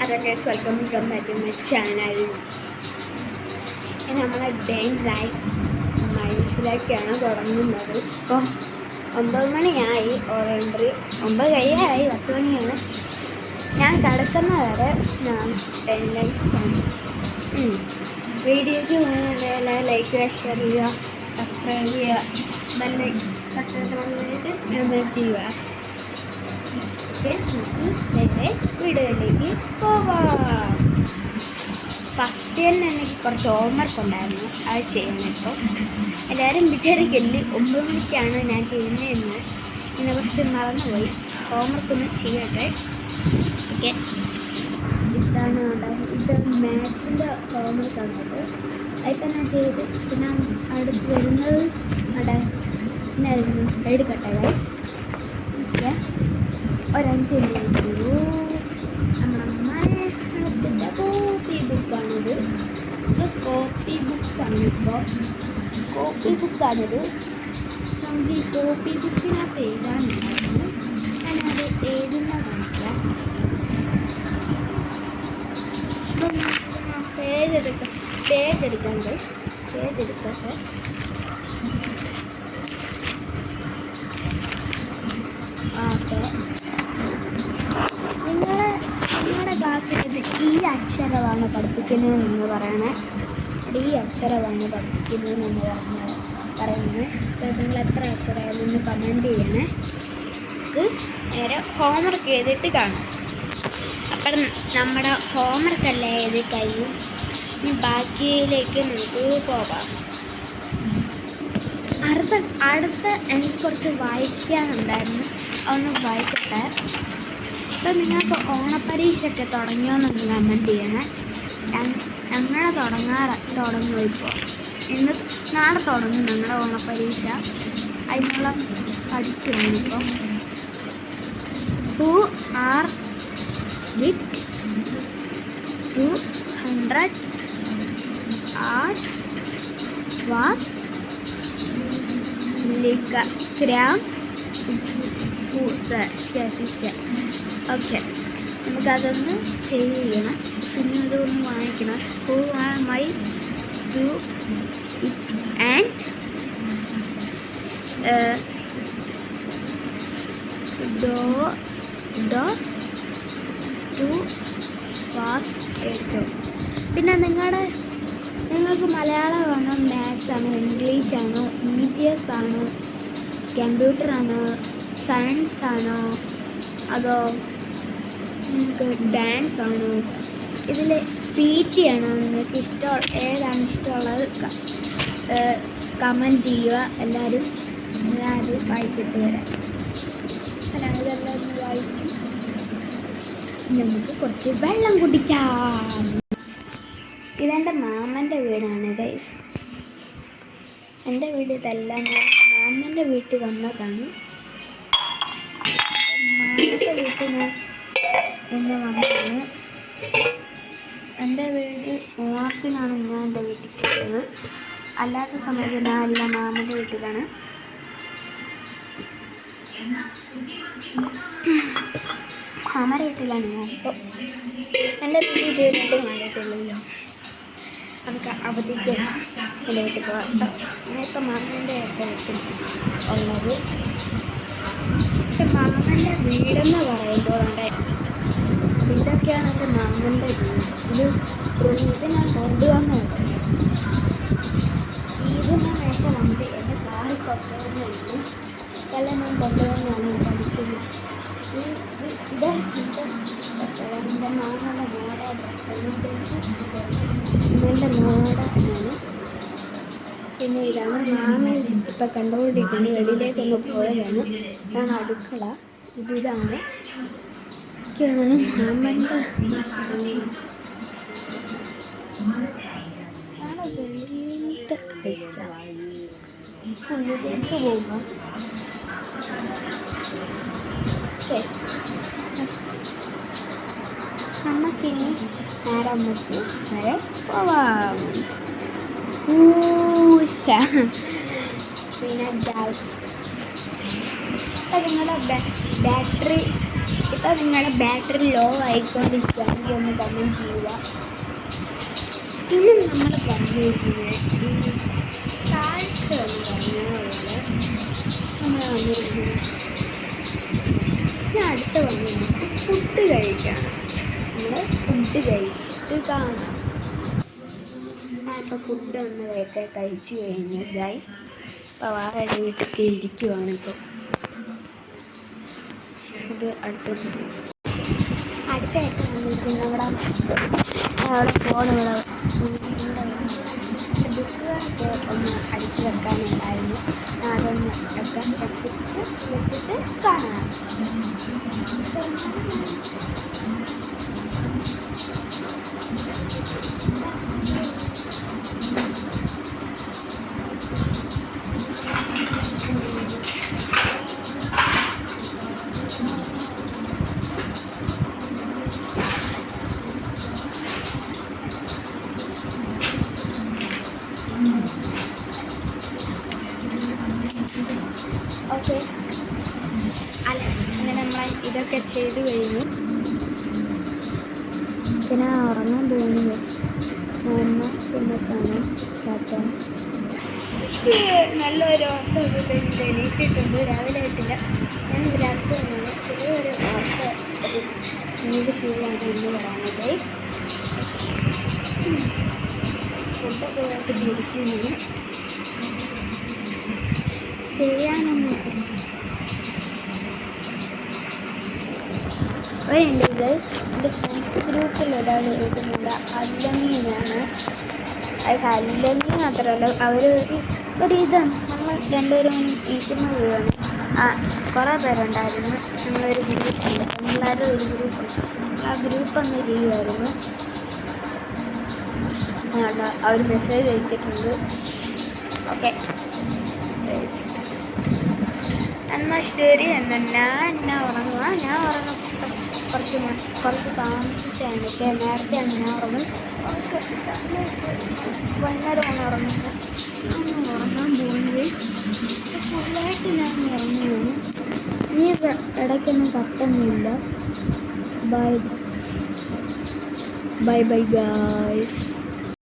Hello guys, welcome back to my channel. നമ്മളെ day in life ലൈഫിലേക്കാണ് തുടങ്ങുന്നത്. ഇപ്പോൾ 9 മണിയായി, ഓൾറെഡി 9 കഴിയായി, 10 മണിയാണ്. ഞാൻ കിടക്കുന്ന വരെ ഞാൻ ഡേ ഇൻ ലൈഫാണ്. വീഡിയോയ്ക്ക് മുന്നേ ലൈക്ക് ചെയ്യുക, ഷെയർ ചെയ്യുക, സബ്സ്ക്രൈബ് ചെയ്യുക, ബെല്ലൈക്കൺ ചെയ്യുക. നമുക്ക് നേരെ വീഡിയോയിലേക്ക് പോവാം. ഫസ്റ്റ് തന്നെ എനിക്ക് കുറച്ച് ഹോംവർക്ക് ഉണ്ടായിരുന്നു, അത് ചെയ്യണം. ഇപ്പോൾ എല്ലാവരും വിചാരിക്കില്ല 9 മണിക്കാണ് ഞാൻ ചെയ്യുന്നതെന്ന്. ഇതിനെ കുറച്ച് മറന്നുപോയി. ഹോംവർക്ക് ഒന്ന് ചെയ്യട്ടെ. ഓക്കെ, ഇതാണ് ഇത് മാത്സിൻ്റെ ഹോംവർക്കാണത്. അതിപ്പോൾ ഞാൻ ചെയ്ത് പിന്നെ അടുത്ത് വരുന്നത് പിന്നെ എടുക്കട്ടെ ഗൈസ്. ഓക്കെ, ഒരു 5 മിനിറ്റ്. നമ്മുടെ മലയാളത്തിൻ്റെ കോപ്പി ബുക്കാണിത്. കോപ്പി ബുക്കാണിത്. നമുക്ക് ഈ കോപ്പി ബുക്കിനകത്ത് എഴുതാനുണ്ടായിരുന്നു. ഞാനത് എഴുതുന്ന കാണിക്കാം. പേജെടുക്കാം ഗൈസ്, പേജെടുക്കട്ടെ. ഓക്കെ, നിങ്ങളുടെ ക്ലാസ്സിൽ ഈ അക്ഷരമാണ് പഠിപ്പിക്കുന്നതെന്ന് പറയണേ. ഈ അക്ഷരമാണ് പഠിപ്പിക്കുന്നതെന്ന് പറയുന്നത്. നിങ്ങൾ എത്ര അക്ഷരമായാലും ഒന്ന് കമൻറ്റ് ചെയ്യണേ. നമുക്ക് നേരെ ഹോംവർക്ക് ചെയ്തിട്ട് കാണാം. അപ്പം നമ്മുടെ ഹോംവർക്കെല്ലാം എഴുതി കഴിയും. ഇനി ബാക്കിയിലേക്ക് നമുക്ക് പോകാം. അടുത്ത എനിക്ക് കുറച്ച് വായിക്കാനുണ്ടായിരുന്നു, അതൊന്ന് വായിക്കട്ടെ. ഇപ്പം നിങ്ങൾക്ക് ഓണപ്പരീക്ഷയൊക്കെ തുടങ്ങിയോന്നൊന്ന് കമൻറ്റ് ചെയ്യണേ. ഞങ്ങളെ തുടങ്ങും ഇപ്പോൾ. നാളെ തുടങ്ങും ഞങ്ങളുടെ ഓണപ്പരീക്ഷ. അതിനുള്ള പഠിക്കുകയാണ് ഇപ്പോൾ. Who are with 200 hours was gram fish. Okay, നമുക്കതൊന്ന് ചെയ്യണം. പിന്നെ അതൊന്ന് വാങ്ങിക്കണം. Who am I to it and the to was ഏറ്റവും. പിന്നെ നിങ്ങൾക്ക് മലയാളമാണോ, മാത്സാണോ, ഇംഗ്ലീഷാണോ, EVS ആണോ, കമ്പ്യൂട്ടറാണോ, സയൻസ് ആണോ, അതോ നിങ്ങൾക്ക് ഡാൻസ് ആണോ, ഇതിൽ PT ആണോ, നിങ്ങൾക്ക് ഏതാണ് ഇഷ്ടമുള്ളത് കമൻറ്റ് ചെയ്യുക. എല്ലാവരും ഞാനത് വായിച്ചിട്ട് വരാം. ഇതെല്ലാം ഒന്ന് വായിച്ചു നമുക്ക് കുറച്ച് വെള്ളം കുടിക്കാം. ഇതെൻ്റെ മാമൻ്റെ വീടാണ് ഗൈസ്. എൻ്റെ വീട് ഇതല്ല, ഞാൻ മാമൻ്റെ വീട്ടിൽ വന്നതാണ്. മാമൻ്റെ വീട്ടിൽ ഞാൻ ഇന്ന് വന്നതാണ്. എൻ്റെ വീട് ഓണത്തിനാണ് ഞാൻ എൻ്റെ വീട്ടിൽ പോയത്. അല്ലാത്ത സമയത്ത് ഞാൻ എല്ലാം മാമൻ്റെ വീട്ടിലാണ്. മാമൻ്റെ വീട്ടിലാണ് ഞാൻ ഇപ്പോൾ. എൻ്റെ വീട്ടിൽ വീണ്ടും കണ്ടിട്ടില്ലല്ലോ. നമുക്ക് അവധിക്ക് എൻ്റെ വീട്ടിൽ പോകാം. ഞാനിപ്പോൾ മാമൻ്റെ ഒക്കെ വീട്ടിൽ ഉള്ളത്. എൻ്റെ മാമൻ്റെ വീടെന്ന് പറയുമ്പോൾ ഇതൊക്കെയാണ് എൻ്റെ മാമൻ്റെ വീട്. ഇത് ഞാൻ കൊണ്ടുവന്നത്. ഇത് ഞാൻ മേശ വണ്ടി എൻ്റെ കാറിൽ കൊണ്ടുവന്നു. ഇതെല്ലാം ഞാൻ കൊണ്ടുവന്നാണ് പഠിക്കുന്നത്. എൻ്റെ മാമയുടെ മോഡാണ്. പിന്നെ ഇതാണ് മാമൻ ഇപ്പം കണ്ടുകൊണ്ടിരിക്കുന്നത്. വെളിയിലേക്കൊന്ന് പോയതാണ്. ഇതാണ് അടുക്കള. ഇതാണ് ഒക്കെയാണ് മാമൻ്റെ. വെളിയിലത്തെ കഴിച്ച ഉള്ളിലേക്ക് പോകാം. നമുക്കിനി നമുക്ക് നേരെ പോവാം. പിന്നെ നിങ്ങളുടെ ബാറ്ററി ഇപ്പം നിങ്ങളുടെ ബാറ്ററി ലോ ആയിക്കൊണ്ടിരിക്കുകയാണെങ്കിൽ ഒന്ന് കമൻറ്റ് ചെയ്യുക. ഇനി നമ്മൾ വന്നിരിക്കുന്നത് താഴത്ത് എന്ന് പറഞ്ഞ പോലെ നമ്മൾ വന്നിരിക്കുന്നത് ഞാൻ അടുത്ത് വന്നിരിക്കുന്നത് ഫുഡ് കഴിക്കണം. നമ്മൾ ഫുഡ് കഴിച്ചിട്ട് കാണാം. ഞാനിപ്പോൾ ഫുഡ് ഒന്ന് കഴിച്ചു കഴിഞ്ഞു ഗൈസ്. അപ്പോൾ വാഴയുടെ വീട്ടിൽ ഇരിക്കുവാണ്. ഇപ്പോൾ ഇത് അടുത്തായിട്ട് വന്നിരിക്കുന്നു. അവിടെ ഫോൺ ഇവിടെ ബുക്കുകളൊക്കെ ഒന്ന് അടുക്കി വെക്കാനുണ്ടായിരുന്നു. അതൊന്ന് വെച്ചിട്ട് കാണാം. ഓക്കെ, അല്ല അങ്ങനെ നമ്മൾ ഇതൊക്കെ ചെയ്ത് കഴിഞ്ഞു. പിന്നെ ഉറങ്ങാൻ പോകുന്നു. പിന്നെ കാണാം. ടാറ്റ. നല്ലൊരു ഉറക്കം എണീറ്റിട്ടുണ്ട്. രാവിലെ ആയിട്ടില്ല. ഞാൻ രാത്രി ചെറിയൊരു ഉറക്കം നീണ്ട് ശീലമാണ് എന്ന് പറയുന്നത് ഗൈസ്. ഫുഡൊക്കെ വെച്ച് തിരിച്ച് ചെയ്യാനൊന്നും ഉണ്ട് ഗൈസ്. എൻ്റെ ഫ്രണ്ട്സ് ഗ്രൂപ്പിൽ ഒരാൾ എഴുതുന്നുണ്ട്, അല്ലമീനാണ്. അത് അല്ലമീൻ മാത്രമല്ല, അവർ ഇതാണ് നമ്മൾ രണ്ടുപേരും ഈറ്റുമ്പോൾ വീഴാണ്. കുറേ പേരുണ്ടായിരുന്നു. നമ്മളൊരു ഗ്രൂപ്പുണ്ട്, എല്ലാവരും ഒരു ഗ്രൂപ്പുണ്ട്. ആ ഗ്രൂപ്പ് ഒന്ന് ചെയ്യുമായിരുന്നു. അവർ മെസ്സേജ് അയച്ചിട്ടുണ്ട്. ഓക്കെ, എന്നാൽ ശരി. ഞാൻ ഉറങ്ങുക. ഞാൻ കുറച്ച് താമസിച്ചാണ്, പക്ഷേ നേരത്തെയാണ് ഞാൻ ഉറങ്ങും. വൈകുന്നേരമാണ് ഉറങ്ങുന്നത്. ഞാൻ ഉറങ്ങാൻ പോകുന്നത് ഫുള്ളായിട്ട് ഞാൻ ഉറങ്ങുകയാണ്. ഈ ഇടയ്ക്കൊന്നും കട്ടൊന്നുമില്ല. Bye bye bye guys.